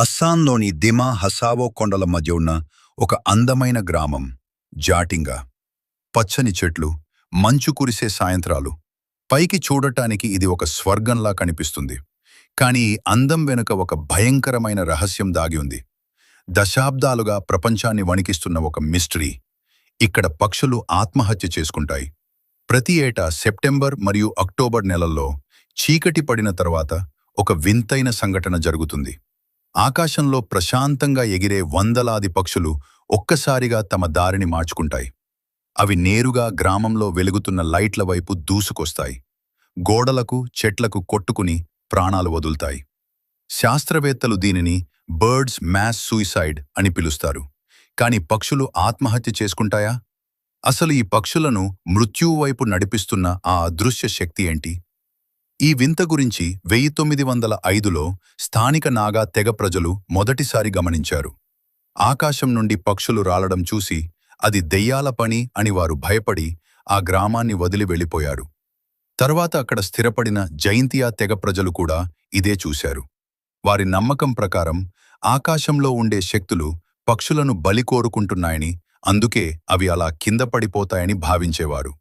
అస్సాంలోని దిమా హసావో కొండల మధ్య ఉన్న ఒక అందమైన గ్రామం జాటింగా. పచ్చని చెట్లు, మంచు కురిసే సాయంత్రాలు. పైకి చూడటానికి ఇది ఒక స్వర్గంలా కనిపిస్తుంది. కానీ ఈ అందం వెనుక ఒక భయంకరమైన రహస్యం దాగి ఉంది. దశాబ్దాలుగా ప్రపంచాన్ని వణికిస్తున్న ఒక మిస్టరీ. ఇక్కడ పక్షులు ఆత్మహత్య చేసుకుంటాయి. ప్రతి ఏటా సెప్టెంబర్ మరియు అక్టోబర్ నెలల్లో చీకటి పడిన తర్వాత ఒక వింతైన సంఘటన జరుగుతుంది. ఆకాశంలో ప్రశాంతంగా ఎగిరే వందలాది పక్షులు ఒక్కసారిగా తమ దారిని మార్చుకుంటాయి. అవి నేరుగా గ్రామంలో వెలుగుతున్న లైట్ల వైపు దూసుకొస్తాయి. గోడలకు, చెట్లకు కొట్టుకుని ప్రాణాలు వదులుతాయి. శాస్త్రవేత్తలు దీనిని బర్డ్స్ మాస్ సూయిసైడ్ అని పిలుస్తారు. కాని పక్షులు ఆత్మహత్య చేసుకుంటాయా? అసలు ఈ పక్షులను మృత్యువు వైపు నడిపిస్తున్న ఆ అదృశ్య శక్తి ఏంటి? ఈ వింత గురించి 1905లో స్థానిక నాగా తెగ ప్రజలు మొదటిసారి గమనించారు. ఆకాశం నుండి పక్షులు రాలడం చూసి అది దెయ్యాల పని అని వారు భయపడి ఆ గ్రామాన్ని వదిలి వెళ్ళిపోయారు. తర్వాత అక్కడ స్థిరపడిన జైంతియా తెగ ప్రజలు కూడా ఇదే చూశారు. వారి నమ్మకం ప్రకారం ఆకాశంలో ఉండే శక్తులు పక్షులను బలి కోరుకుంటున్నాయని, అందుకే అవి అలా కింద పడిపోతాయని భావించేవారు.